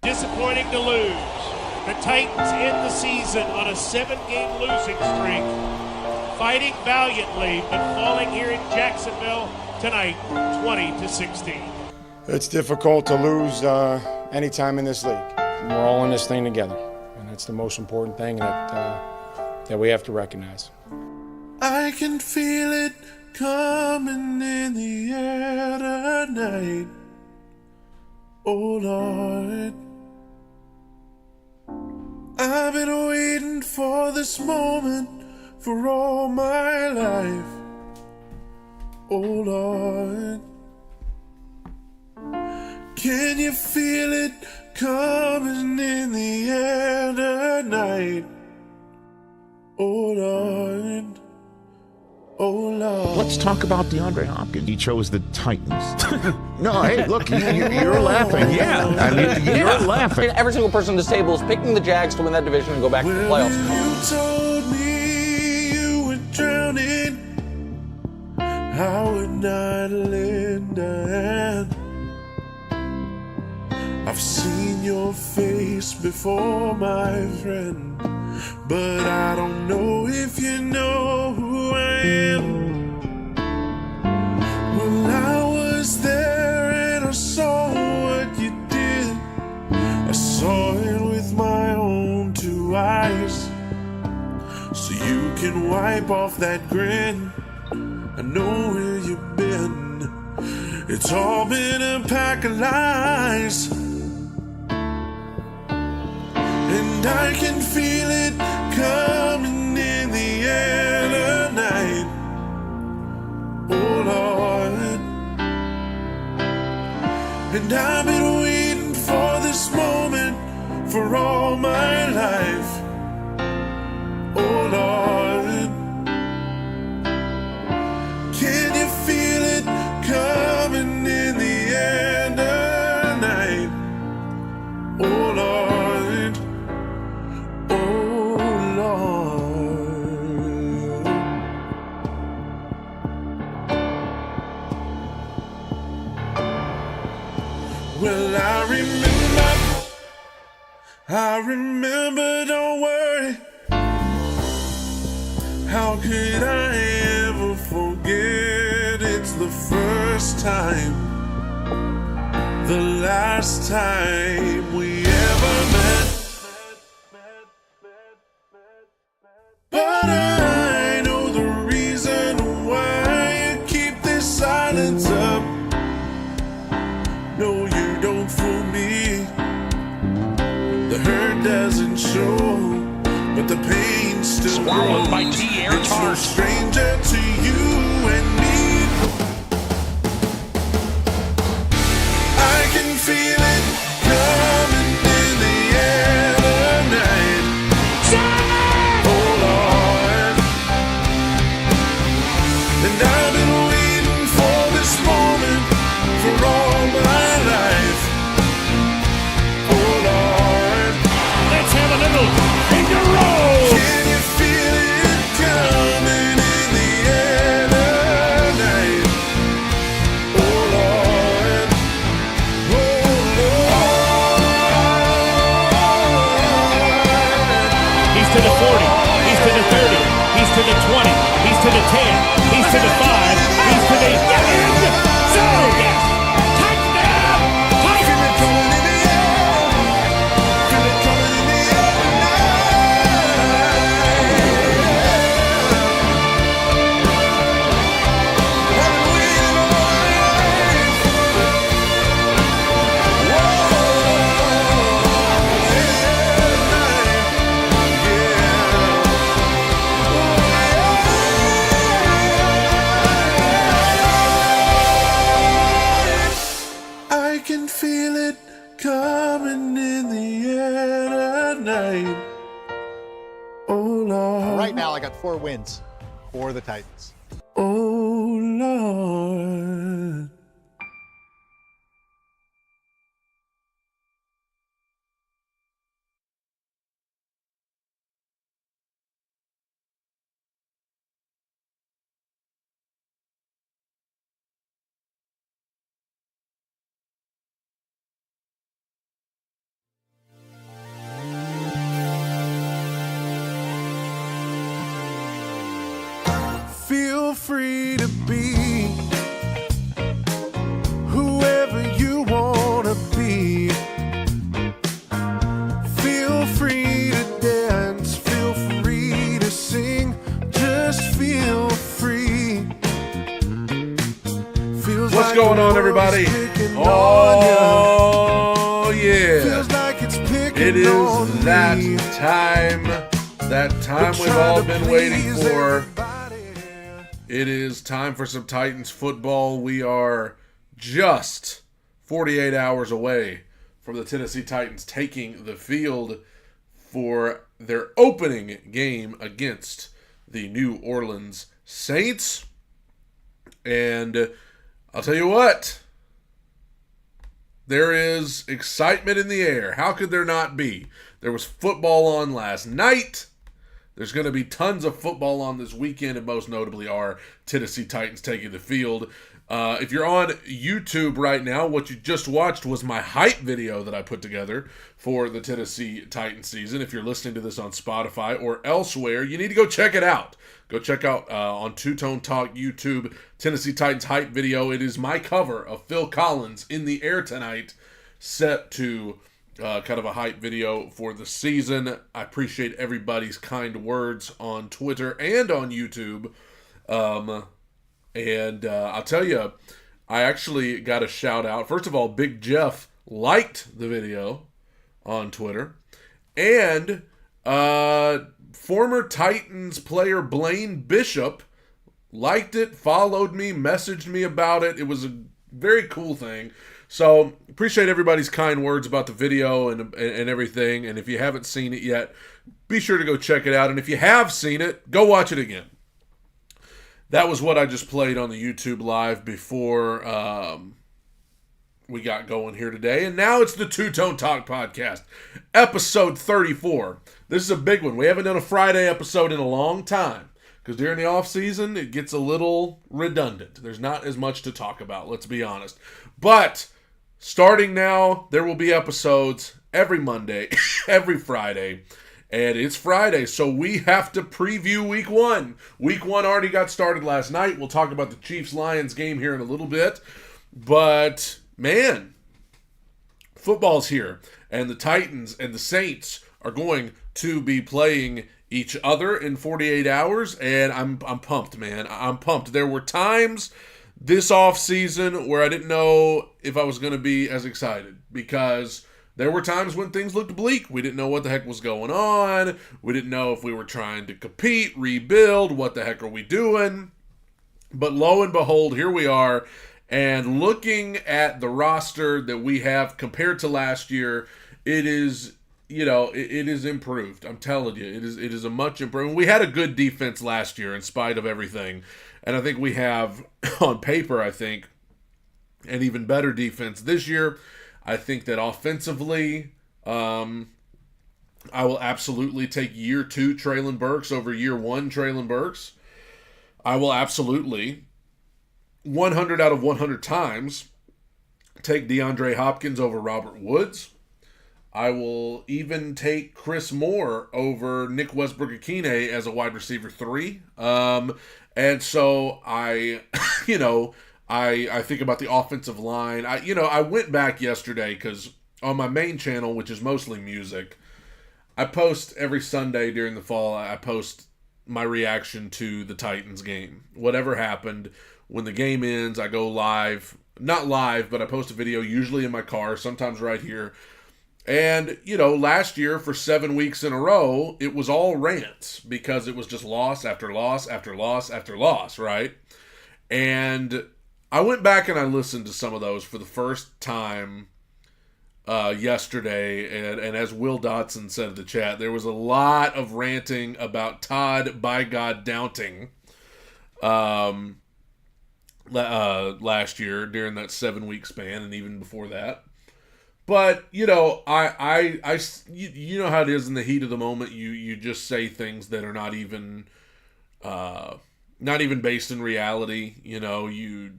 Disappointing to lose. The Titans end the season on a 7-game losing streak, fighting valiantly, but falling here in Jacksonville tonight, 20-16. It's difficult to lose any time in this league. We're all in this thing together, and that's the most important thing that we have to recognize. I can feel it coming in the air tonight. Oh Lord, I've been waiting for this moment for all my life. Oh Lord, can you feel it coming in the air tonight? Oh Lord, oh Lord. Let's talk about DeAndre Hopkins. He chose the Titans. No, hey, look, you're laughing. Yeah, I mean, you're laughing. Every single person at this table is picking the Jags to win that division and go back to the playoffs. You told me you were drowning, I would not lend a hand. I've seen your face before, my friend, but I don't know if you know who I am. Well, I was there and I saw what you did. I saw it with my own 2 eyes. So you can wipe off that grin. I know where you've been. It's all been a pack of lies. And I can feel it coming in the air tonight. Oh Lord, and I've been waiting for this moment for all my life. Oh Lord, can you feel it coming in the air tonight? Oh Lord, oh Lord. Well, I remember, don't worry. How could I ever forget? It's the first time, the last time we ever met. But I know the reason why you keep this silence up. No, you don't fool me. The hurt doesn't show, but the pain still Swallowed by grows. T.R. It's no Tart. stranger to you and me. I can feel it coming in the air tonight. Oh Lord, and I've been waiting for this moment for all my life. Oh Lord, Let's have a little finger roll. can you feel it coming in the air tonight? Oh Lord, oh Lord. He's to the 40. He's to the 30. He's to the 20. He's to the 10. He's to the 5. He's to the end zone. Yes. Touchdown. Feel it coming in the air. Feel it coming in the air tonight. I've been waiting all my life. I can feel it coming in the air tonight. Oh Lord. Right now, I got 4 wins for the Titans. Oh Lord. free to be whoever you want to be. Feel free to dance, feel free to sing, just feel free. Feels What's like going the on, world's everybody? picking on Oh, ya. yeah. Feels like it's picking It is on that me. time. That time we've Trying all to been waiting please for. everybody. It is time for some Titans football. We are just 48 hours away from the Tennessee Titans taking the field for their opening game against the New Orleans Saints. And I'll tell you what, there is excitement in the air. How could there not be? There was football on last night. There's going to be tons of football on this weekend, and most notably our Tennessee Titans taking the field. If you're on YouTube right now, what you just watched was my hype video that I put together for the Tennessee Titans season. If you're listening to this on Spotify or elsewhere, you need to go check it out. Go check out on Two Tone Talk YouTube, Tennessee Titans hype video. It is my cover of Phil Collins in the air tonight, set to kind of a hype video for the season. I appreciate everybody's kind words on Twitter and on YouTube. And I'll tell you, I actually got a shout out. First of all, Big Jeff liked the video on Twitter. And former Titans player Blaine Bishop liked it, followed me, messaged me about it. It was a very cool thing. So appreciate everybody's kind words about the video and everything. And if you haven't seen it yet, be sure to go check it out. And if you have seen it, go watch it again. That was what I just played on the YouTube live before we got going here today. And now it's the Two Tone Talk podcast, episode 34. This is a big one. We haven't done a Friday episode in a long time because during the off season, it gets a little redundant. There's not as much to talk about, let's be honest. But starting now, there will be episodes every Monday, every Friday. And it's Friday, so we have to preview Week 1. Week 1 already got started last night. We'll talk about the Chiefs-Lions game here in a little bit. But, man, football's here. And the Titans and the Saints are going to be playing each other in 48 hours. And I'm pumped, man. I'm pumped. There were times this offseason where I didn't know if I was going to be as excited because there were times when things looked bleak. We didn't know what the heck was going on. We didn't know if we were trying to compete, rebuild. What the heck are we doing? But lo and behold, here we are. And looking at the roster that we have compared to last year, it is, it is improved. I'm telling you, it is a much improvement. We had a good defense last year in spite of everything. And I think we have, on paper, an even better defense this year. I think that offensively, I will absolutely take year 2 Treylon Burks over year 1 Treylon Burks. I will absolutely, 100 out of 100 times, take DeAndre Hopkins over Robert Woods. I will even take Chris Moore over Nick Westbrook-Ikhine as a wide receiver 3. And so I think about the offensive line. I went back yesterday because on my main channel, which is mostly music, I post every Sunday during the fall. I post my reaction to the Titans game. Whatever happened. When the game ends, I go live. Not live, but I post a video usually in my car, sometimes right here. And, last year for 7 weeks in a row, it was all rants because it was just loss after loss after loss after loss, right? And I went back and I listened to some of those for the first time yesterday, and as Will Dotson said in the chat, there was a lot of ranting about Todd by God Downting last year during that 7-week span, and even before that. But you know how it is in the heat of the moment. You just say things that are not even based in reality. You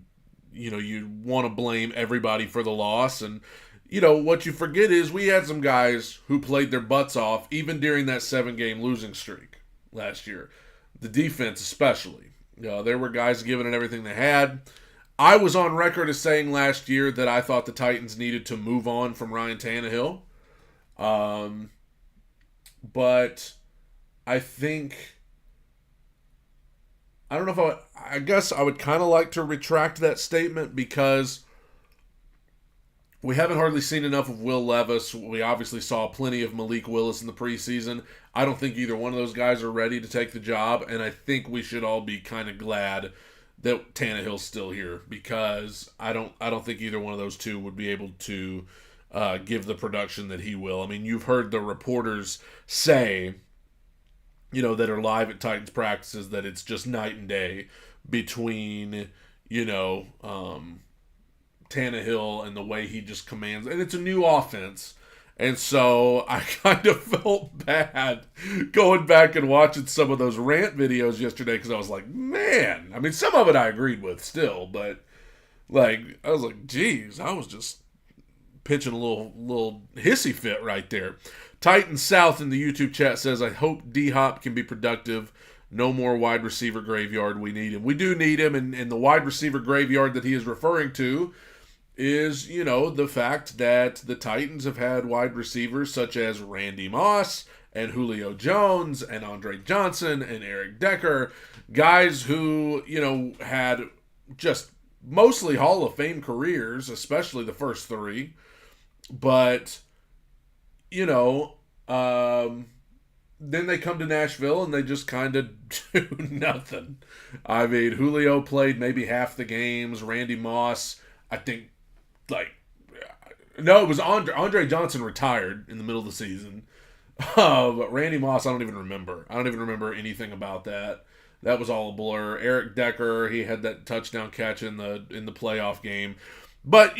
want to blame everybody for the loss, and what you forget is we had some guys who played their butts off even during that 7-game losing streak last year. The defense especially. There were guys giving it everything they had. I was on record as saying last year that I thought the Titans needed to move on from Ryan Tannehill. But I think, I don't know if I guess I would kind of like to retract that statement, because we haven't hardly seen enough of Will Levis. We obviously saw plenty of Malik Willis in the preseason. I don't think either one of those guys are ready to take the job, and I think we should all be kind of glad that Tannehill's still here, because I don't think either one of those two would be able to give the production that he will. I mean, you've heard the reporters say, that are live at Titans practices, that it's just night and day between, Tannehill and the way he just commands. And it's a new offense. And so I kind of felt bad going back and watching some of those rant videos yesterday, because I was like, man, I mean, some of it I agreed with still, but I was like, geez, I was just pitching a little hissy fit right there. Titan South in the YouTube chat says, I hope D-Hop can be productive. No more wide receiver graveyard. We need him. We do need him, and the wide receiver graveyard that he is referring to is, the fact that the Titans have had wide receivers such as Randy Moss and Julio Jones and Andre Johnson and Eric Decker, guys who, had just mostly Hall of Fame careers, especially the first three, but, then they come to Nashville and they just kind of do nothing. I mean, Julio played maybe half the games. Randy Moss, I think, no, it was Andre Johnson retired in the middle of the season. But Randy Moss, I don't even remember. I don't even remember anything about that. That was all a blur. Eric Decker, he had that touchdown catch in the playoff game. But,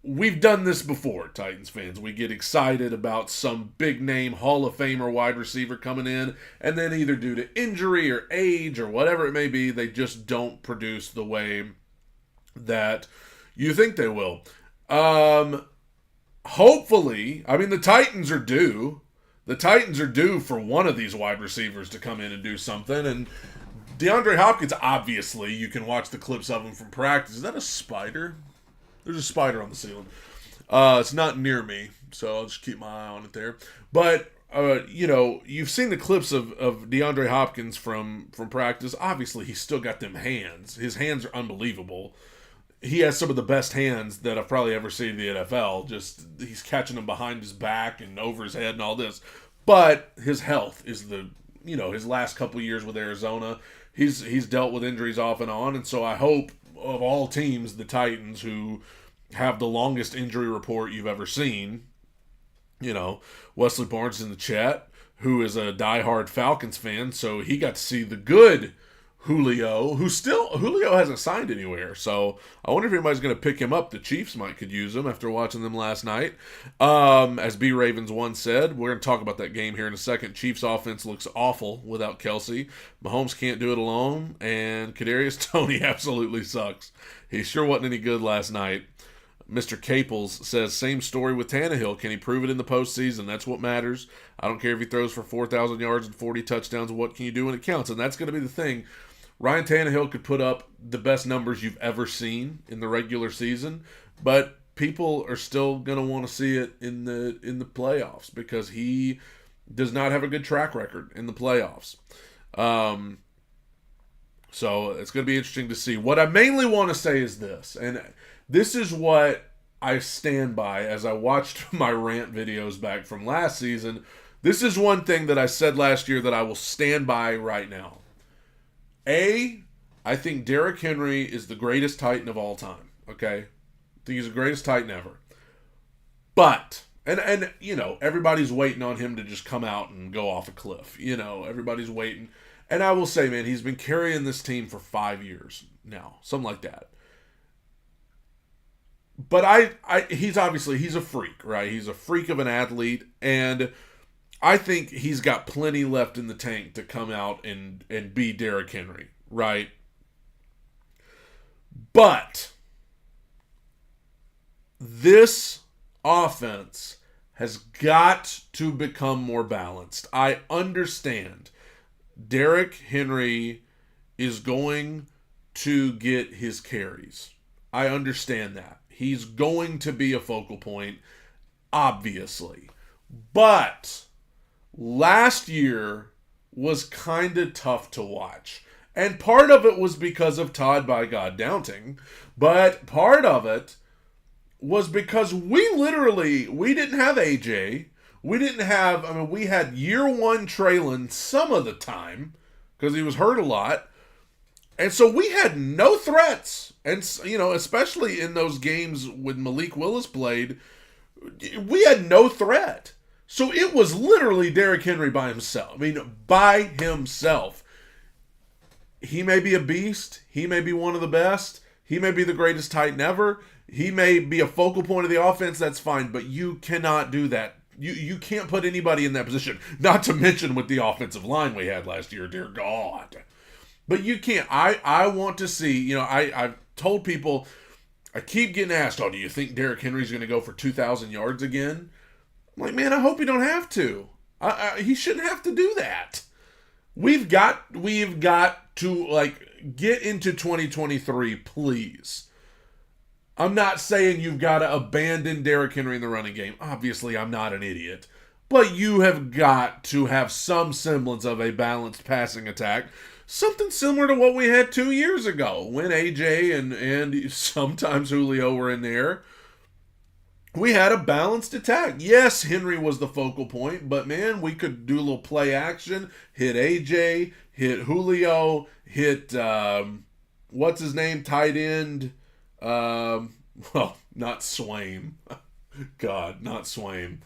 we've done this before, Titans fans. We get excited about some big-name Hall of Famer wide receiver coming in, and then either due to injury or age or whatever it may be, they just don't produce the way that you think they will. Hopefully, I mean, the Titans are due. The Titans are due for one of these wide receivers to come in and do something, and DeAndre Hopkins, obviously, you can watch the clips of him from practice. Is that a spider? There's a spider on the ceiling. It's not near me, so I'll just keep my eye on it there. But, you've seen the clips of DeAndre Hopkins from practice. Obviously, he's still got them hands. His hands are unbelievable. He has some of the best hands that I've probably ever seen in the NFL. Just, he's catching them behind his back and over his head and all this. But his health is his last couple years with Arizona, he's dealt with injuries off and on. And so I hope, of all teams, the Titans, who have the longest injury report you've ever seen, Wesley Barnes in the chat, who is a diehard Falcons fan, so he got to see the good Julio, Julio hasn't signed anywhere, so I wonder if anybody's going to pick him up. The Chiefs could use him after watching them last night. As B Ravens once said, we're going to talk about that game here in a second. Chiefs offense looks awful without Kelsey. Mahomes can't do it alone, and Kadarius Toney absolutely sucks. He sure wasn't any good last night. Mr. Caples says, same story with Tannehill. Can he prove it in the postseason? That's what matters. I don't care if he throws for 4,000 yards and 40 touchdowns. What can you do when it counts? And that's going to be the thing. Ryan Tannehill could put up the best numbers you've ever seen in the regular season, but people are still going to want to see it in the playoffs, because he does not have a good track record in the playoffs. So it's going to be interesting to see. What I mainly want to say is this, and this is what I stand by as I watched my rant videos back from last season. This is one thing that I said last year that I will stand by right now. I think Derrick Henry is the greatest Titan of all time. Okay? I think he's the greatest Titan ever. But, and everybody's waiting on him to just come out and go off a cliff. Everybody's waiting. And I will say, man, he's been carrying this team for 5 years now. Something like that. But he's a freak, right? He's a freak of an athlete, and I think he's got plenty left in the tank to come out and be Derrick Henry, right? But this offense has got to become more balanced. I understand Derrick Henry is going to get his carries. I understand that. He's going to be a focal point, obviously. But last year was kind of tough to watch. And part of it was because of Todd by God Downting. But part of it was because we didn't have AJ. We had year one Traylon some of the time because he was hurt a lot. And so we had no threats. And, especially in those games when Malik Willis played, we had no threat. So it was literally Derrick Henry by himself. By himself. He may be a beast. He may be one of the best. He may be the greatest Titan ever. He may be a focal point of the offense. That's fine. But you cannot do that. You can't put anybody in that position. Not to mention with the offensive line we had last year. Dear God. But you can't. I want to see, I've told people, I keep getting asked, do you think Derrick Henry's going to go for 2,000 yards again? I'm like, man, I hope he don't have to. He shouldn't have to do that. We've got to, get into 2023, please. I'm not saying you've got to abandon Derrick Henry in the running game. Obviously, I'm not an idiot. But you have got to have some semblance of a balanced passing attack. Something similar to what we had 2 years ago when AJ and sometimes Julio were in there. We had a balanced attack. Yes, Henry was the focal point, but man, we could do a little play action, hit AJ, hit Julio, hit, what's his name, tight end, not Swaim. God, not Swaim.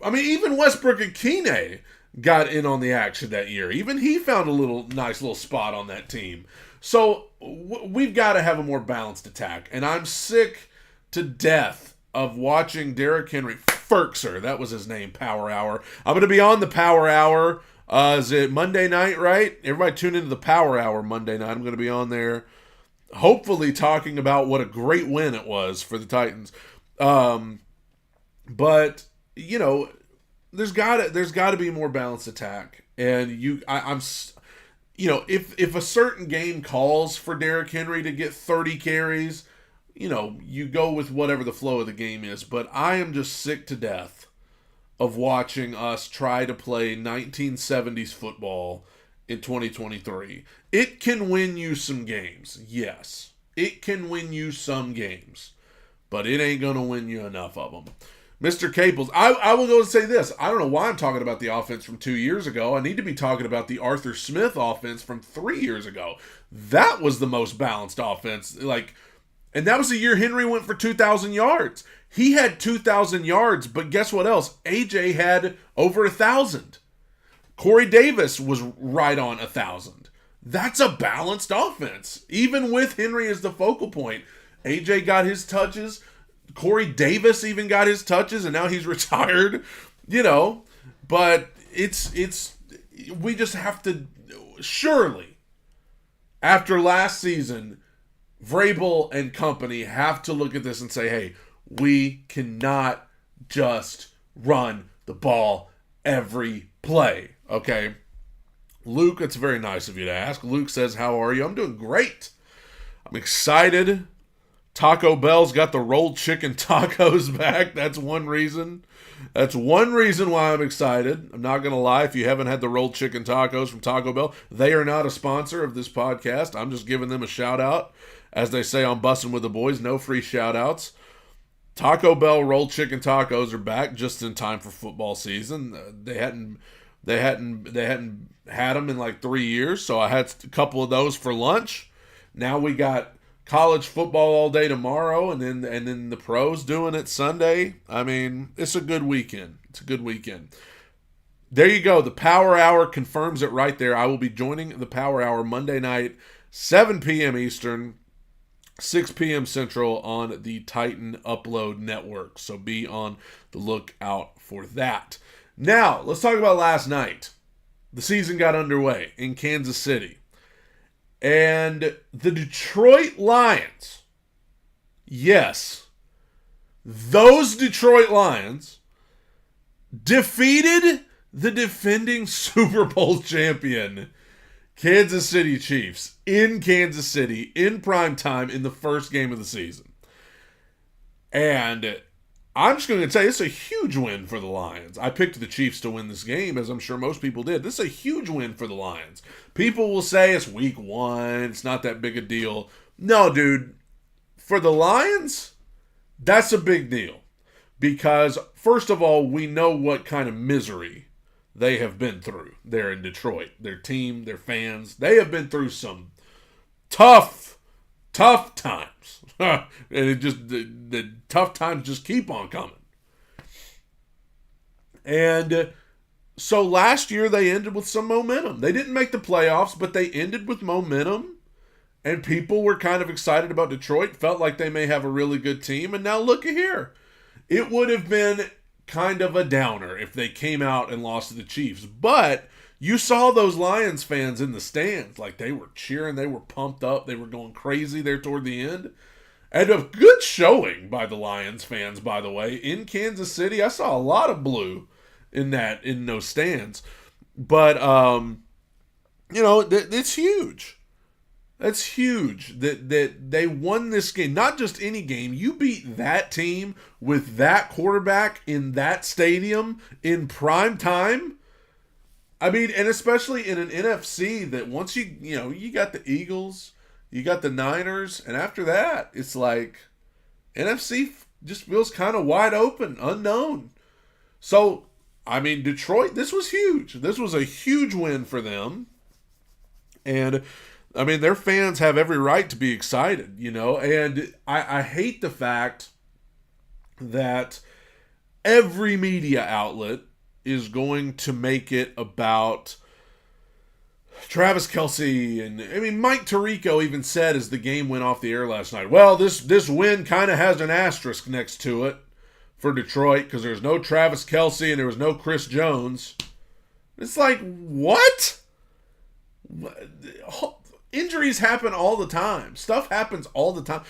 Even Westbrook-Ikhine got in on the action that year. Even he found a nice little spot on that team. So we've got to have a more balanced attack. And I'm sick to death of watching Derrick Henry, Ferkser, that was his name, Power Hour. I'm going to be on the Power Hour. Is it Monday night, right? Everybody tune into the Power Hour Monday night. I'm going to be on there, hopefully talking about what a great win it was for the Titans. But, there's got to be more balanced attack. And if a certain game calls for Derrick Henry to get 30 carries, you go with whatever the flow of the game is. But I am just sick to death of watching us try to play 1970s football in 2023. It can win you some games. Yes, it can win you some games. But it ain't going to win you enough of them. Mr. Caples, I will go and say this. I don't know why I'm talking about the offense from 2 years ago. I need to be talking about the Arthur Smith offense from 3 years ago. That was the most balanced offense. And that was the year Henry went for 2,000 yards. He had 2,000 yards, but guess what else? AJ had over 1,000. Corey Davis was right on 1,000. That's a balanced offense. Even with Henry as the focal point. AJ got his touches. Corey Davis even got his touches, and now he's retired. But we just have to, surely, after last season, Vrabel and company have to look at this and say, hey, we cannot just run the ball every play, okay? Luke, it's very nice of you to ask. Luke says, how are you? I'm doing great. I'm excited. Taco Bell's got the rolled chicken tacos back. That's one reason. That's one reason why I'm excited. I'm not going to lie. If you haven't had the rolled chicken tacos from Taco Bell, they are not a sponsor of this podcast. I'm just giving them a shout out. As they say on Bussin' with the Boys, no free shout outs. Taco Bell rolled chicken tacos are back just in time for football season. They hadn't had them in 3 years, so I had a couple of those for lunch. Now we got college football all day tomorrow, and then the pros doing it Sunday. It's a good weekend. It's a good weekend. There you go. The Power Hour confirms it right there. I will be joining the Power Hour Monday night, 7 p.m. Eastern, 6 p.m. Central on the Titan Upload Network. So be on the lookout for that. Now, let's talk about last night. The season got underway in Kansas City. And the Detroit Lions, yes, those Detroit Lions defeated the defending Super Bowl champion Kansas City Chiefs in Kansas City in prime time in the first game of the season. And I'm just going to tell you, it's a huge win for the Lions. I picked the Chiefs to win this game, as I'm sure most people did. This is a huge win for the Lions. People will say it's week 1, it's not that big a deal. No, dude, for the Lions, that's a big deal. Because, first of all, we know what kind of misery they have been through there in Detroit. Their team, their fans, they have been through some tough times. And the tough times just keep on coming. And so last year they ended with some momentum. They didn't make the playoffs, but they ended with momentum. And people were kind of excited about Detroit, felt like they may have a really good team. And now look at here. It would have been kind of a downer if they came out and lost to the Chiefs. But you saw those Lions fans in the stands. Like, they were cheering. They were pumped up. They were going crazy there toward the end. And a good showing by the Lions fans, by the way. In Kansas City, I saw a lot of blue in those stands. But, it's huge. That's huge that they won this game. Not just any game. You beat that team with that quarterback in that stadium in prime time. I mean, and especially in an NFC that once you got the Eagles, you got the Niners, and after that, it's like NFC just feels kind of wide open, unknown. So, I mean, Detroit, this was huge. This was a huge win for them. And I mean, their fans have every right to be excited, and I hate the fact that every media outlet is going to make it about Travis Kelce. And, I mean, Mike Tirico even said as the game went off the air last night, well, this win kind of has an asterisk next to it for Detroit because there's no Travis Kelce and there was no Chris Jones. It's like, what? Injuries happen all the time. Stuff happens all the time.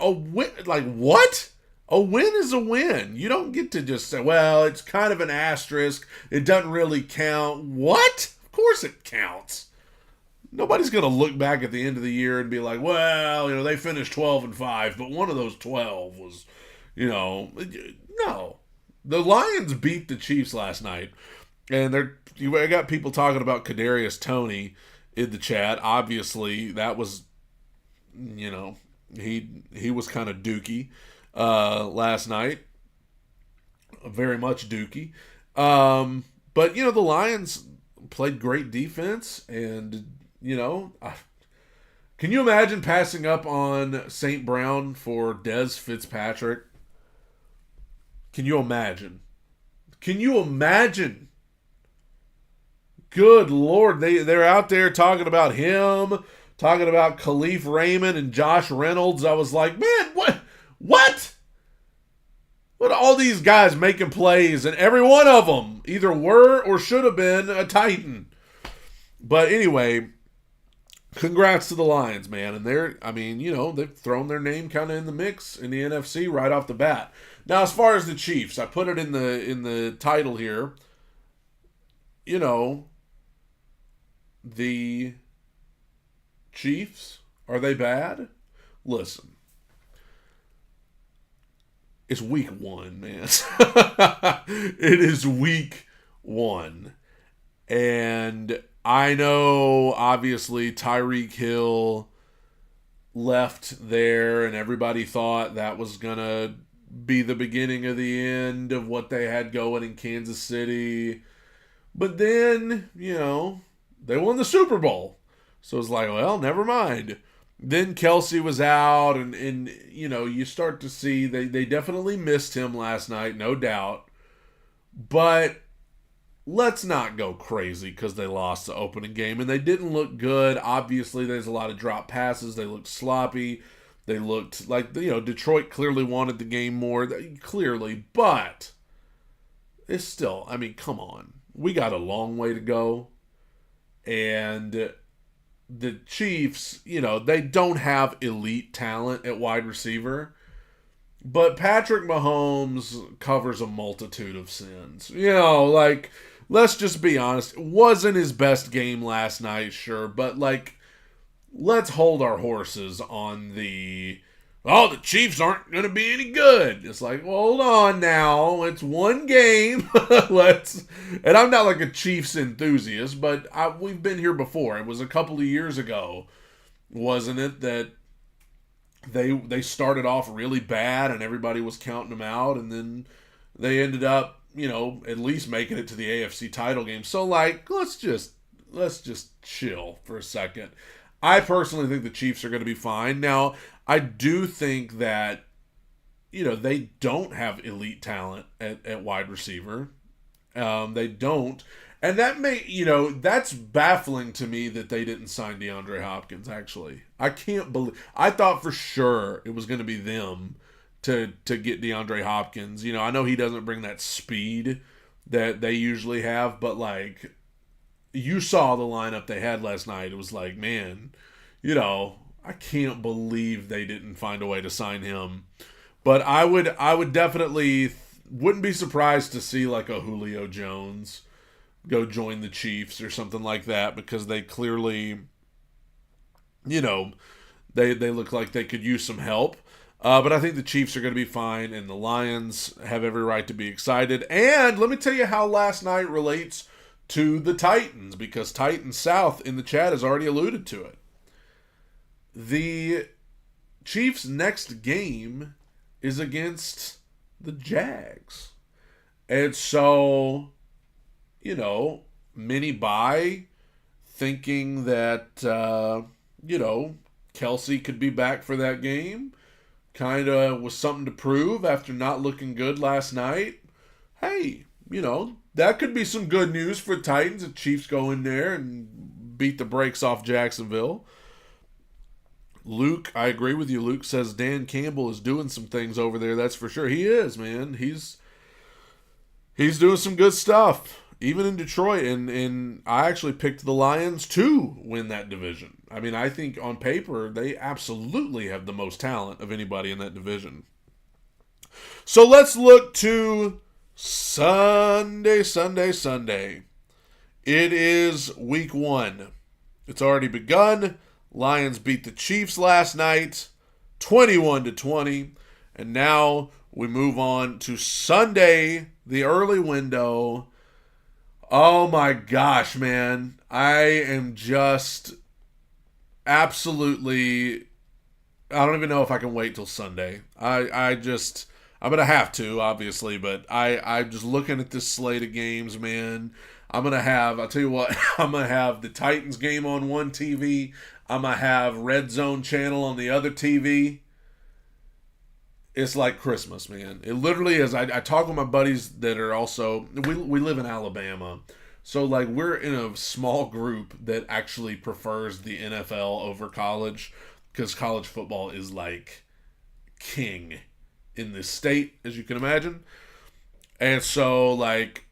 What? A win is a win. You don't get to just say, well, it's kind of an asterisk. It doesn't really count. What? Of course it counts. Nobody's going to look back at the end of the year and be like, well, they finished 12-5, but one of those 12 was, no. The Lions beat the Chiefs last night, and I got people talking about Kadarius Toney in the chat. Obviously, that was, he was kind of dookie last night. Very much dookie. But, the Lions played great defense, and, can you imagine passing up on St. Brown for Dez Fitzpatrick? Can you imagine? Good Lord, they're out there talking about him, talking about Khalif Raymond and Josh Reynolds. I was like, man, what? What all these guys making plays, and every one of them either were or should have been a Titan. But anyway, congrats to the Lions, man. And they've thrown their name kind of in the mix in the NFC right off the bat. Now, as far as the Chiefs, I put it in the title here. The Chiefs, are they bad? Listen, it's week 1, man. It is week 1. And I know, obviously, Tyreek Hill left there, and everybody thought that was going to be the beginning of the end of what they had going in Kansas City. But then, they won the Super Bowl. So it's like, well, never mind. Then Kelce was out, and you start to see they definitely missed him last night, no doubt. But let's not go crazy because they lost the opening game, and they didn't look good. Obviously, there's a lot of drop passes. They looked sloppy. They looked like, Detroit clearly wanted the game more, clearly. But it's still, I mean, come on. We got a long way to go. And the Chiefs, they don't have elite talent at wide receiver. But Patrick Mahomes covers a multitude of sins. let's just be honest. It wasn't his best game last night, sure, but like, let's hold our horses on the Chiefs aren't going to be any good. It's like, well, hold on now. It's one game. And I'm not like a Chiefs enthusiast, but we've been here before. It was a couple of years ago, wasn't it, that they started off really bad and everybody was counting them out, and then they ended up, at least making it to the AFC title game. So like, let's just chill for a second. I personally think the Chiefs are going to be fine. Now, I do think that, they don't have elite talent at wide receiver. They don't. And that that's baffling to me that they didn't sign DeAndre Hopkins, actually. I can't believe. I thought for sure it was going to be them to get DeAndre Hopkins. I know he doesn't bring that speed that they usually have, but like, you saw the lineup they had last night. It was like, man, I can't believe they didn't find a way to sign him. But I would definitely wouldn't be surprised to see like a Julio Jones go join the Chiefs or something like that, because they clearly, they look like they could use some help. But I think the Chiefs are going to be fine, and the Lions have every right to be excited. And let me tell you how last night relates to the Titans, because Titans South in the chat has already alluded to it. The Chiefs' next game is against the Jags. And so, many buy, thinking that, Kelsey could be back for that game. Kind of was something to prove after not looking good last night. Hey, that could be some good news for Titans if Chiefs go in there and beat the brakes off Jacksonville. Luke, I agree with you. Luke says Dan Campbell is doing some things over there. That's for sure. He is, man. He's doing some good stuff, even in Detroit. And I actually picked the Lions to win that division. I mean, I think on paper, they absolutely have the most talent of anybody in that division. So let's look to Sunday. It is week 1. It's already begun. Lions beat the Chiefs last night, 21-20. And now we move on to Sunday, the early window. Oh my gosh, man. I am just absolutely, I don't even know if I can wait till Sunday. I'm going to have to, obviously, but I'm just looking at this slate of games, man. I'll tell you what, I'm going to have the Titans game on one TV. I'm going to have Red Zone channel on the other TV. It's like Christmas, man. It literally is. I talk with my buddies that are also, we live in Alabama. So, like, we're in a small group that actually prefers the NFL over college, because college football is, like, king in this state, as you can imagine. And so, like,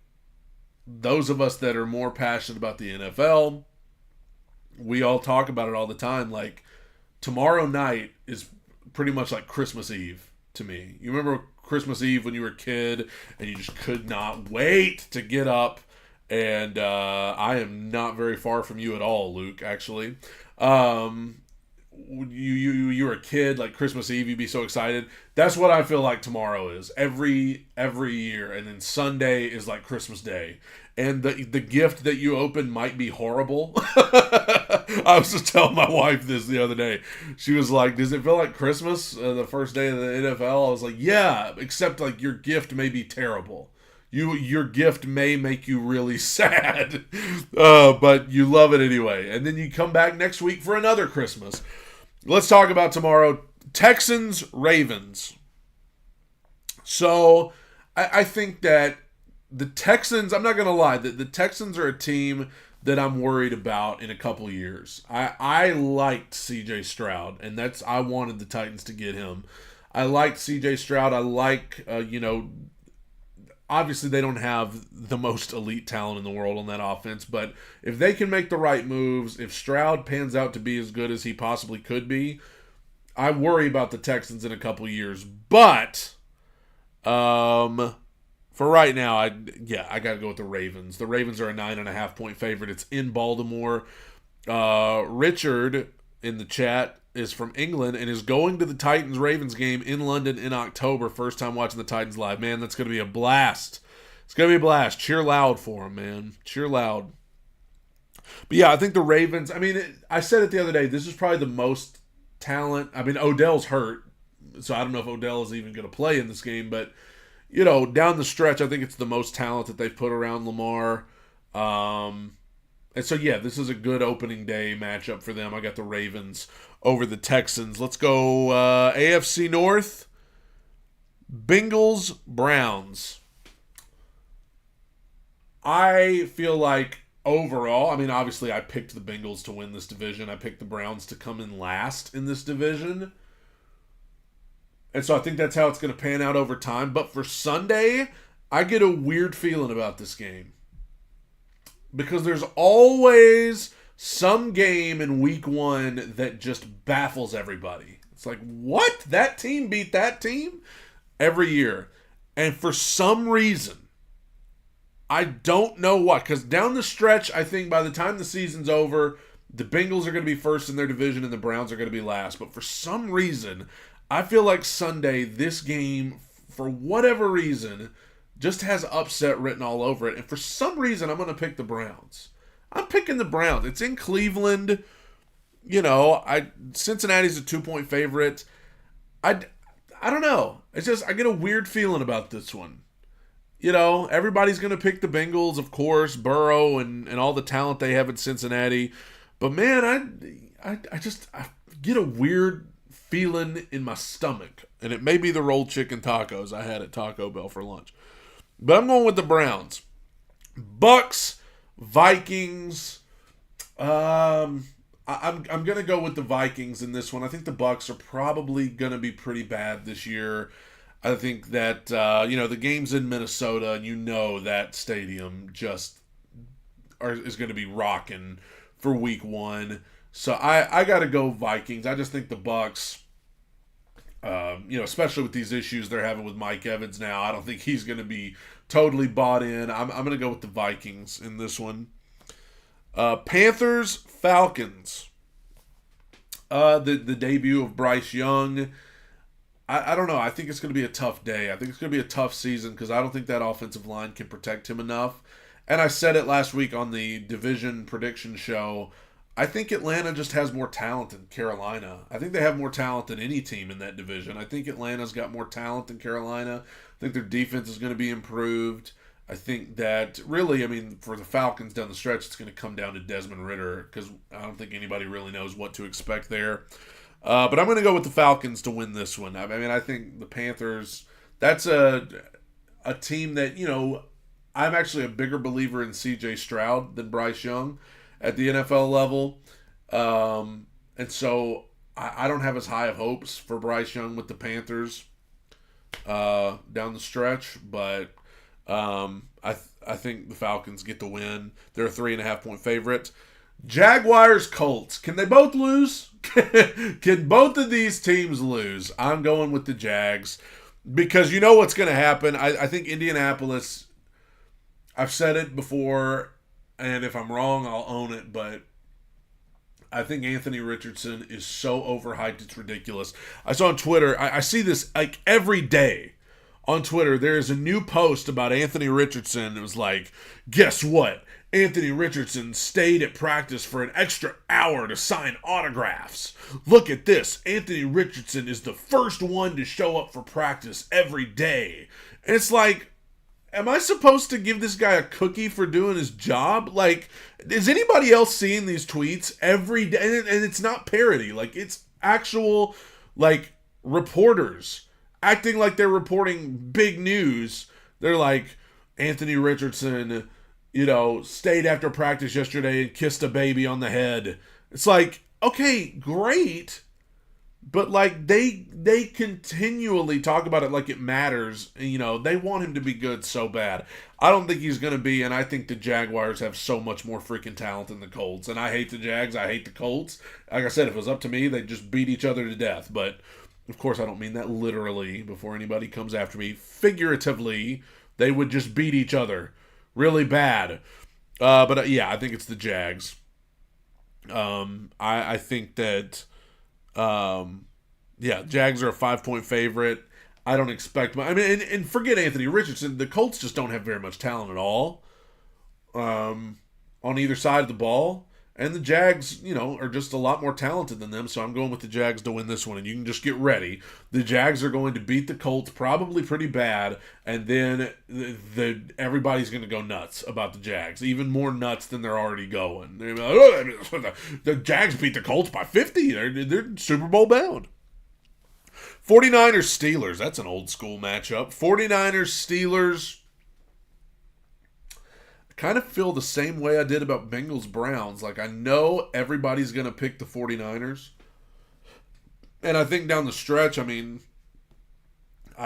those of us that are more passionate about the NFL, we all talk about it all the time. Like, tomorrow night is pretty much like Christmas Eve to me. You remember Christmas Eve when you were a kid and you just could not wait to get up? And I am not very far from you at all, Luke, actually. You were a kid, like Christmas Eve, you'd be so excited. That's what I feel like tomorrow is every year. And then Sunday is like Christmas Day. And the gift that you open might be horrible. I was just telling my wife this the other day. She was like, does it feel like Christmas, the first day of the NFL? I was like, yeah, except like your gift may be terrible. Your gift may make you really sad, but you love it anyway. And then you come back next week for another Christmas. Let's talk about tomorrow. Texans, Ravens. So I think that the Texans, I'm not going to lie, the Texans are a team that I'm worried about in a couple years. I liked C.J. Stroud, and I wanted the Titans to get him. I liked C.J. Stroud. I like, obviously they don't have the most elite talent in the world on that offense, but if they can make the right moves, if Stroud pans out to be as good as he possibly could be, I worry about the Texans in a couple years. But for right now, I got to go with the Ravens. The Ravens are a 9.5-point favorite. It's in Baltimore. Richard in the chat is from England and is going to the Titans-Ravens game in London in October. First time watching the Titans live. Man, that's going to be a blast. It's going to be a blast. Cheer loud for them, man. Cheer loud. But yeah, I think the Ravens, I mean, I said it the other day, this is probably the most talent. I mean, Odell's hurt, so I don't know if Odell is even going to play in this game, but, you know, down the stretch, I think it's the most talent that they've put around Lamar. And so, yeah, this is a good opening day matchup for them. I got the Ravens over the Texans. Let's go AFC North. Bengals, Browns. I feel like overall, I mean, obviously I picked the Bengals to win this division. I picked the Browns to come in last in this division. And so I think that's how it's going to pan out over time. But for Sunday, I get a weird feeling about this game. Because there's always some game in week 1 that just baffles everybody. It's like, what? That team beat that team? Every year. And for some reason, I don't know what, because down the stretch, I think by the time the season's over, the Bengals are going to be first in their division and the Browns are going to be last. But for some reason, I feel like Sunday, this game, for whatever reason, just has upset written all over it. And for some reason, I'm going to pick the Browns. I'm picking the Browns. It's in Cleveland. You know, Cincinnati's a 2-point favorite. I don't know. It's just, I get a weird feeling about this one. You know, everybody's going to pick the Bengals, of course, Burrow and all the talent they have in Cincinnati. But, man, I get a weird feeling in my stomach. And it may be the rolled chicken tacos I had at Taco Bell for lunch. But I'm going with the Browns. Bucks, Vikings. I'm going to go with the Vikings in this one. I think the Bucks are probably going to be pretty bad this year. I think that, the game's in Minnesota, and you know that stadium just is going to be rocking for week 1. So I got to go Vikings. I just think the Bucks, especially with these issues they're having with Mike Evans now, I don't think he's going to be totally bought in. I'm going to go with the Vikings in this one. Panthers, Falcons. The debut of Bryce Young. I don't know. I think it's going to be a tough day. I think it's going to be a tough season because I don't think that offensive line can protect him enough. And I said it last week on the division prediction show. I think Atlanta just has more talent than Carolina. I think they have more talent than any team in that division. I think Atlanta's got more talent than Carolina. I think their defense is going to be improved. I think that really, I mean, for the Falcons down the stretch, it's going to come down to Desmond Ridder because I don't think anybody really knows what to expect there. But I'm going to go with the Falcons to win this one. I mean, I think the Panthers, that's a team that, I'm actually a bigger believer in C.J. Stroud than Bryce Young at the NFL level. And so I don't have as high of hopes for Bryce Young with the Panthers down the stretch. But I think the Falcons get the win. They're a 3.5-point favorite. Jaguars, Colts. Can they both lose? Can both of these teams lose? I'm going with the Jags because you know what's going to happen. I think Indianapolis, I've said it before, and if I'm wrong, I'll own it, but I think Anthony Richardson is so overhyped, it's ridiculous. I saw on Twitter, I see this like every day on Twitter. There is a new post about Anthony Richardson. It was like, guess what? Anthony Richardson stayed at practice for an extra hour to sign autographs. Look at this. Anthony Richardson is the first one to show up for practice every day. And it's like, am I supposed to give this guy a cookie for doing his job? Like, is anybody else seeing these tweets every day? And it's not parody. Like, it's actual, like, reporters acting like they're reporting big news. They're like, Anthony Richardson, stayed after practice yesterday and kissed a baby on the head. It's like, okay, great. But, like, they continually talk about it like it matters. They want him to be good so bad. I don't think he's going to be, and I think the Jaguars have so much more freaking talent than the Colts. And I hate the Jags. I hate the Colts. Like I said, if it was up to me, they'd just beat each other to death. But, of course, I don't mean that literally before anybody comes after me. Figuratively, They would just beat each other really bad. But yeah, I think it's the Jags. I think that, Jags are a 5-point favorite. I don't expect and forget Anthony Richardson. The Colts just don't have very much talent at all, on either side of the ball. And the Jags, are just a lot more talented than them, so I'm going with the Jags to win this one. And you can just get ready. The Jags are going to beat the Colts probably pretty bad, and then everybody's going to go nuts about the Jags, even more nuts than they're already going. They're like, oh, the Jags beat the Colts by 50. They're Super Bowl bound. 49ers Steelers, that's an old school matchup. 49ers Steelers. Kind of feel the same way I did about Bengals Browns. Like, I know everybody's going to pick the 49ers. And I think down the stretch, I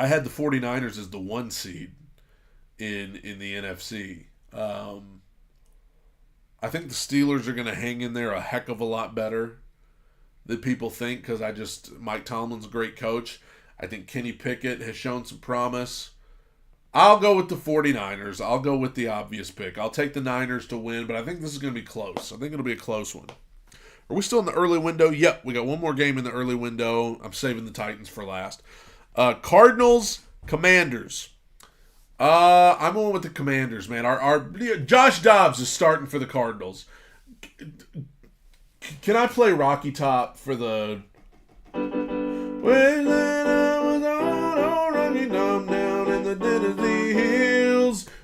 had the 49ers as the 1 seed in the NFC. I think the Steelers are going to hang in there a heck of a lot better than people think, because Mike Tomlin's a great coach. I think Kenny Pickett has shown some promise. I'll go with the 49ers. I'll go with the obvious pick. I'll take the Niners to win, but I think this is going to be close. I think it'll be a close one. Are we still in the early window? Yep, we got one more game in the early window. I'm saving the Titans for last. Cardinals, Commanders. I'm going with the Commanders, man. Our Josh Dobbs is starting for the Cardinals. Can I play Rocky Top for the...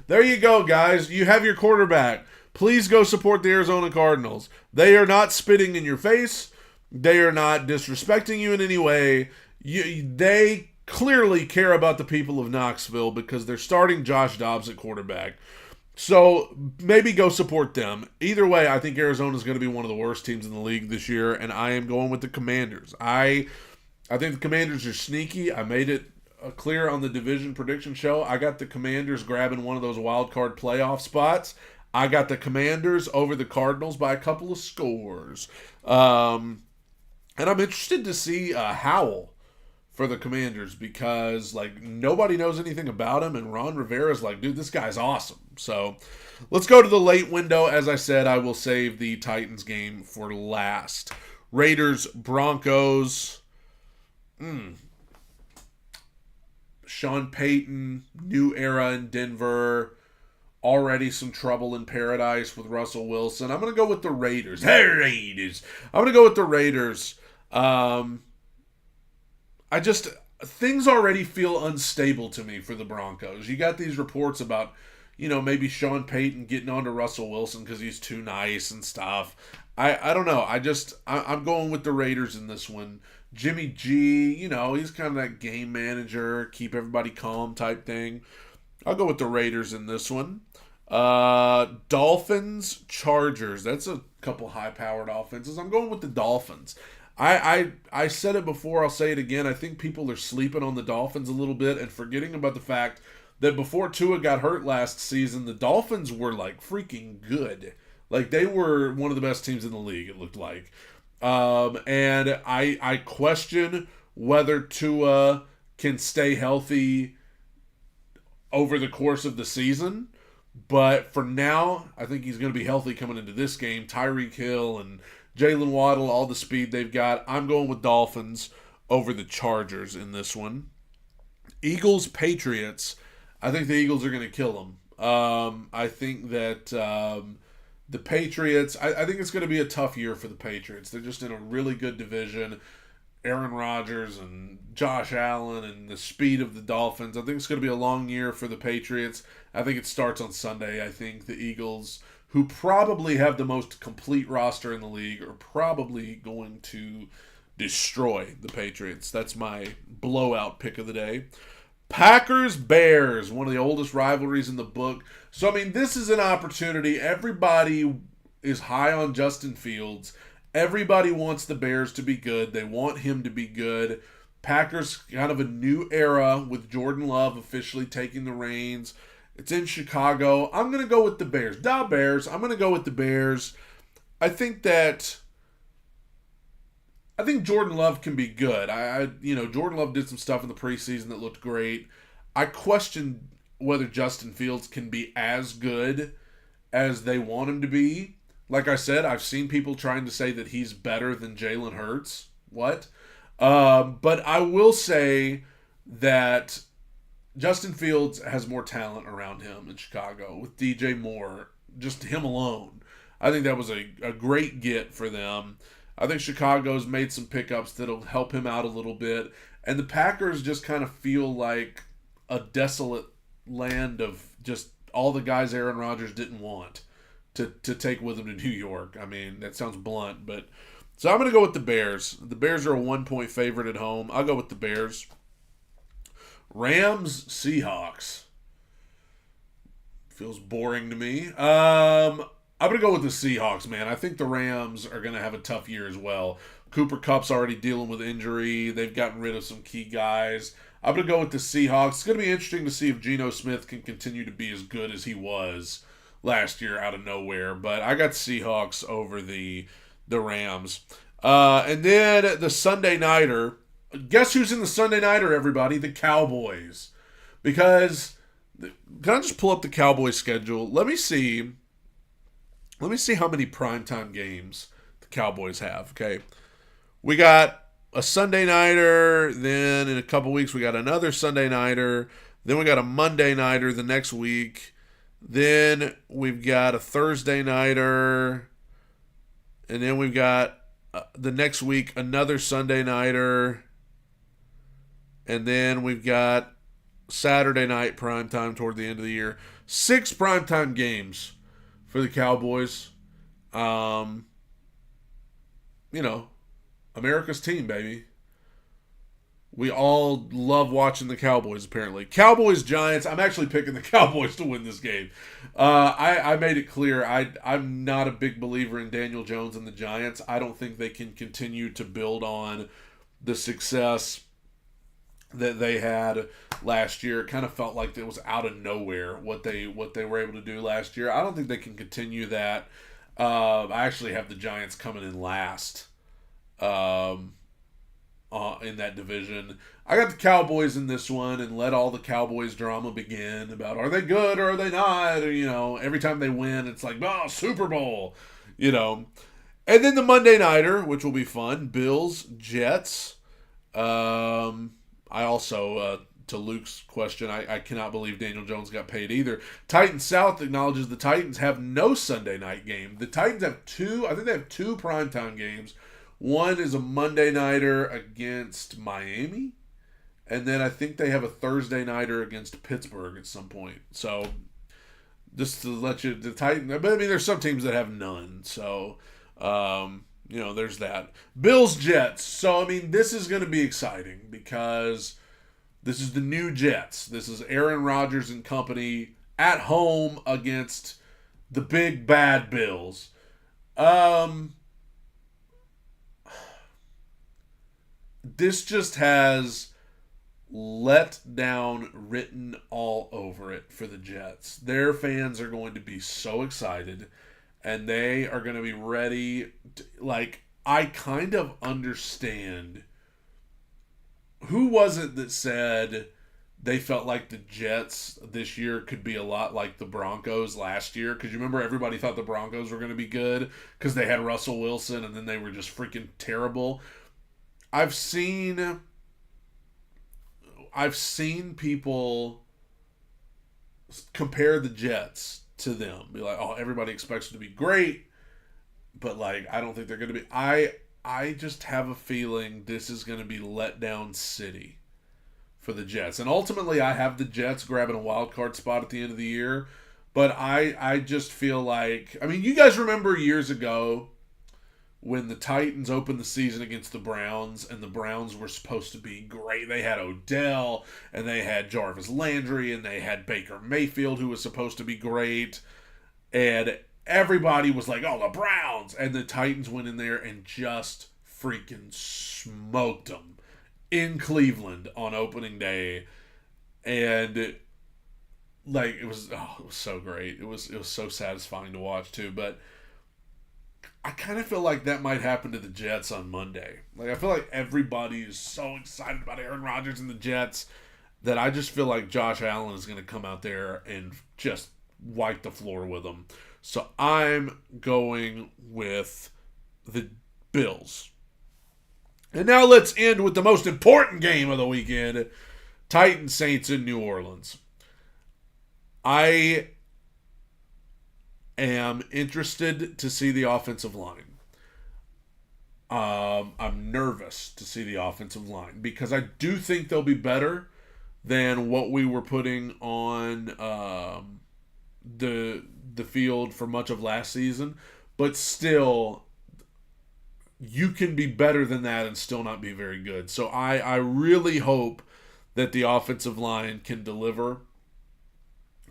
There you go, guys. You have your quarterback. Please go support the Arizona Cardinals. They are not spitting in your face. They are not disrespecting you in any way. They clearly care about the people of Knoxville because they're starting Josh Dobbs at quarterback. So maybe go support them. Either way, I think Arizona is going to be one of the worst teams in the league this year, and I am going with the Commanders. I think the Commanders are sneaky. I made it clear on the division prediction show. I got the Commanders grabbing one of those wild card playoff spots. I got the Commanders over the Cardinals by a couple of scores. And I'm interested to see Howell for the Commanders because, nobody knows anything about him, and Ron Rivera's like, dude, this guy's awesome. So let's go to the late window. As I said, I will save the Titans game for last. Raiders, Broncos. Sean Payton, new era in Denver. Already some trouble in paradise with Russell Wilson. I'm going to go with the Raiders. Hey, Raiders. I'm going to go with the Raiders. Things already feel unstable to me for the Broncos. You got these reports about, maybe Sean Payton getting onto Russell Wilson because he's too nice and stuff. I don't know. I'm going with the Raiders in this one. Jimmy G, he's kind of that game manager, keep everybody calm type thing. I'll go with the Raiders in this one. Dolphins, Chargers. That's a couple high-powered offenses. I'm going with the Dolphins. I said it before, I'll say it again. I think people are sleeping on the Dolphins a little bit and forgetting about the fact that before Tua got hurt last season, the Dolphins were freaking good. They were one of the best teams in the league, it looked like. And I question whether Tua can stay healthy over the course of the season. But for now, I think he's going to be healthy coming into this game. Tyreek Hill and Jalen Waddle, all the speed they've got. I'm going with Dolphins over the Chargers in this one. Eagles, Patriots. I think the Eagles are going to kill them. I think that the Patriots, I think it's going to be a tough year for the Patriots. They're just in a really good division. Aaron Rodgers and Josh Allen and the speed of the Dolphins. I think it's going to be a long year for the Patriots. I think it starts on Sunday. I think the Eagles, who probably have the most complete roster in the league, are probably going to destroy the Patriots. That's my blowout pick of the day. Packers, Bears, one of the oldest rivalries in the book. So, this is an opportunity. Everybody is high on Justin Fields. Everybody wants the Bears to be good. They want him to be good. Packers, kind of a new era with Jordan Love officially taking the reins. It's in Chicago. I'm going to go with the Bears. Bears. I'm going to go with the Bears. I think Jordan Love can be good. Jordan Love did some stuff in the preseason that looked great. I question whether Justin Fields can be as good as they want him to be. Like I said, I've seen people trying to say that he's better than Jalen Hurts. What? But I will say that Justin Fields has more talent around him in Chicago with DJ Moore, just him alone. I think that was a great get for them. I think Chicago's made some pickups that'll help him out a little bit. And the Packers just kind of feel like a desolate land of just all the guys Aaron Rodgers didn't want to take with him to New York. I mean, that sounds blunt, but... So I'm going to go with the Bears. The Bears are a 1-point favorite at home. I'll go with the Bears. Rams, Seahawks. Feels boring to me. I'm going to go with the Seahawks, man. I think the Rams are going to have a tough year as well. Cooper Kupp's already dealing with injury. They've gotten rid of some key guys. I'm going to go with the Seahawks. It's going to be interesting to see if Geno Smith can continue to be as good as he was last year out of nowhere. But I got Seahawks over the Rams. And then the Sunday Nighter. Guess who's in the Sunday Nighter, everybody? The Cowboys. Because, can I just pull up the Cowboys schedule? Let me see how many primetime games the Cowboys have, okay? We got a Sunday Nighter, then in a couple weeks we got another Sunday Nighter, then we got a Monday Nighter the next week, then we've got a Thursday Nighter, and then we've got the next week another Sunday Nighter, and then we've got Saturday night primetime toward the end of the year. 6 primetime games for the Cowboys. America's team, baby. We all love watching the Cowboys, apparently. Cowboys, Giants. I'm actually picking the Cowboys to win this game. I made it clear I'm not a big believer in Daniel Jones and the Giants. I don't think they can continue to build on the success that they had last year. It kind of felt like it was out of nowhere what they were able to do last year. I don't think they can continue that. I actually have the Giants coming in last in that division. I got the Cowboys in this one, and let all the Cowboys drama begin about are they good or are they not? Or, every time they win, it's like, oh, Super Bowl, And then the Monday Nighter, which will be fun, Bills, Jets. I also, to Luke's question, I cannot believe Daniel Jones got paid either. Titans South acknowledges the Titans have no Sunday night game. The Titans have two primetime games. One is a Monday Nighter against Miami, and then I think they have a Thursday Nighter against Pittsburgh at some point. So, just to let you, the Titans, but I mean, there's some teams that have none. So, there's that. Bills, Jets. So, I mean, this is going to be exciting because this is the new Jets. This is Aaron Rodgers and company at home against the big bad Bills. This just has let down written all over it for the Jets. Their fans are going to be so excited, and they are going to be ready. I kind of understand. Who was it that said they felt like the Jets this year could be a lot like the Broncos last year? Because you remember everybody thought the Broncos were going to be good because they had Russell Wilson, and then they were just freaking terrible. I've seen people compare the Jets to them. Be like, oh, everybody expects them to be great, but I don't think they're going to be. I just have a feeling this is going to be letdown city for the Jets. And ultimately, I have the Jets grabbing a wild card spot at the end of the year. But I just feel like, I mean, you guys remember years ago when the Titans opened the season against the Browns, and the Browns were supposed to be great. They had Odell, and they had Jarvis Landry, and they had Baker Mayfield, who was supposed to be great. And everybody was like, oh, the Browns. And the Titans went in there and just freaking smoked them in Cleveland on opening day. And it was so great. It was so satisfying to watch too. But I kind of feel like that might happen to the Jets on Monday. I feel like everybody is so excited about Aaron Rodgers and the Jets. that I just feel like Josh Allen is going to come out there and just wipe the floor with them. So I'm going with the Bills. And now let's end with the most important game of the weekend, Titans Saints in New Orleans. I am interested to see the offensive line. I'm nervous to see the offensive line because I do think they'll be better than what we were putting on the field for much of last season. But still, you can be better than that and still not be very good. So I really hope that the offensive line can deliver.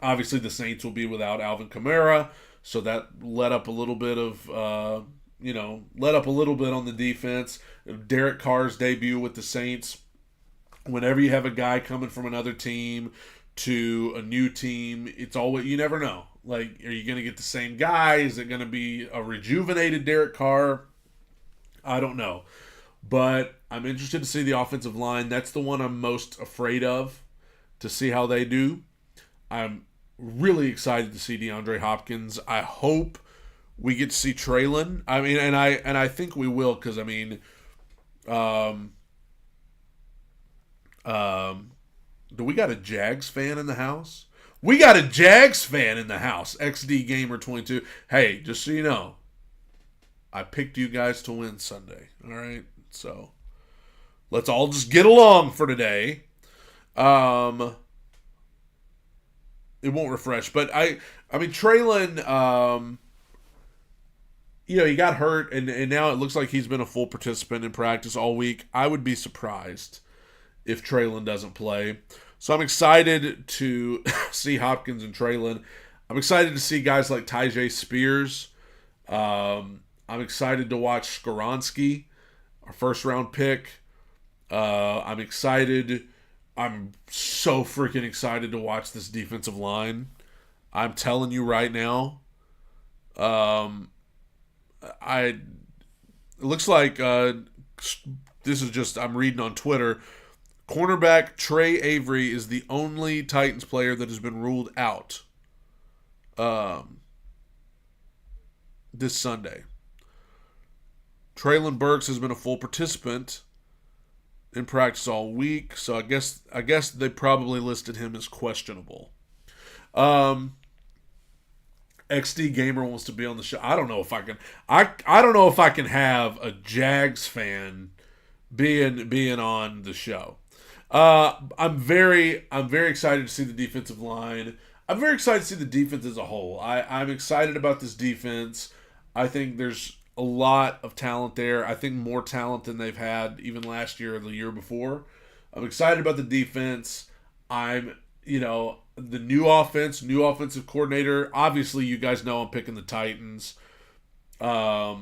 Obviously, the Saints will be without Alvin Kamara, so that let up a little bit of, let up a little bit on the defense. Derek Carr's debut with the Saints. Whenever you have a guy coming from another team to a new team, it's always, you never know. Like, are you going to get the same guy? Is it going to be a rejuvenated Derek Carr? I don't know. But I'm interested to see the offensive line. That's the one I'm most afraid of, to see how they do. I'm really excited to see DeAndre Hopkins. I hope we get to see Treylon. I mean, and I think we will, because, I mean, do we got a Jags fan in the house? We got a Jags fan in the house. XD Gamer 22. Hey, just so you know, I picked you guys to win Sunday. All right, so let's all just get along for today. It won't refresh, but I mean Treylon, he got hurt, and now it looks like he's been a full participant in practice all week. I would be surprised if Treylon doesn't play. So I'm excited to see Hopkins and Treylon. I'm excited to see guys like Tyjae Spears. I'm excited to watch Skoronski, our first-round pick. I'm excited. I'm so freaking excited to watch this defensive line. I'm telling you right now. It looks like this is just, I'm reading on Twitter. Cornerback Trey Avery is the only Titans player that has been ruled out this Sunday. Treylon Burks has been a full participant in practice all week, so I guess they probably listed him as questionable. XD Gamer wants to be on the show. I don't know if I can. I don't know if I can have a Jags fan being on the show. I'm very excited to see the defensive line. I'm very excited to see the defense as a whole. I'm excited about this defense. I think there's a lot of talent there. I think more talent than they've had even last year or the year before. I'm excited about the defense. The new offense, new offensive coordinator. Obviously, you guys know I'm picking the Titans. I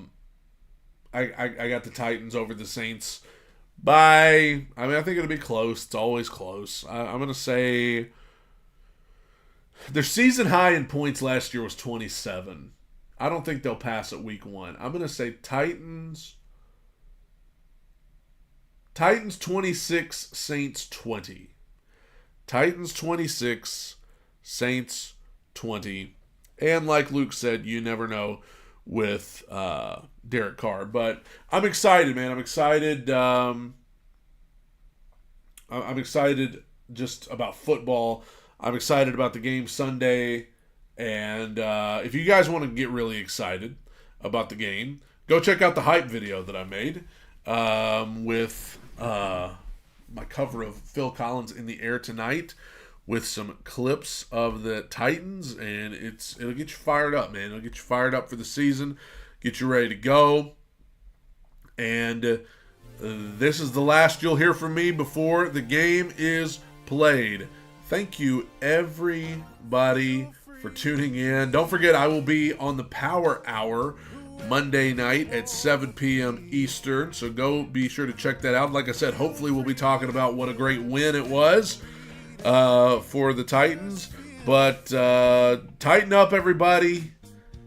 got the Titans over the Saints I think it'll be close. It's always close. I'm going to say their season high in points last year was 27. I don't think they'll pass at week 1. I'm going to say Titans 26, Saints 20. Titans 26, Saints 20. And like Luke said, you never know with Derek Carr. But I'm excited, man. I'm excited. I'm excited just about football. I'm excited about the game Sunday. And if you guys want to get really excited about the game, go check out the hype video that I made with my cover of Phil Collins in the Air Tonight with some clips of the Titans, and it'll get you fired up, man. It'll get you fired up for the season, get you ready to go. And this is the last you'll hear from me before the game is played. Thank you, everybody, for tuning in. Don't forget, I will be on the Power Hour Monday night at 7 p.m. Eastern, so go be sure to check that out. Like I said, hopefully we'll be talking about what a great win it was for the Titans. But tighten up, everybody.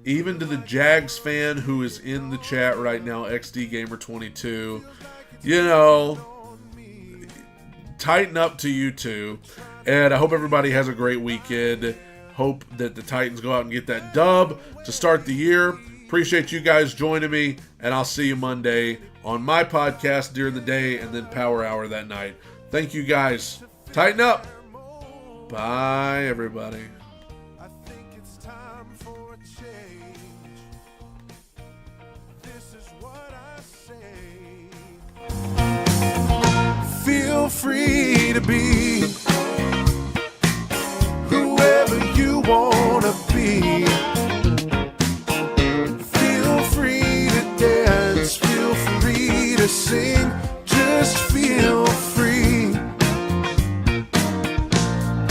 Even to the Jags fan who is in the chat right now, XD Gamer 22. tighten up to you too. And I hope everybody has a great weekend. Hope that the Titans go out and get that dub to start the year. Appreciate you guys joining me, and I'll see you Monday on my podcast during the day and then Power Hour that night. Thank you guys. Tighten up. Bye, everybody. I think it's time for a change. This is what I say. Feel free to be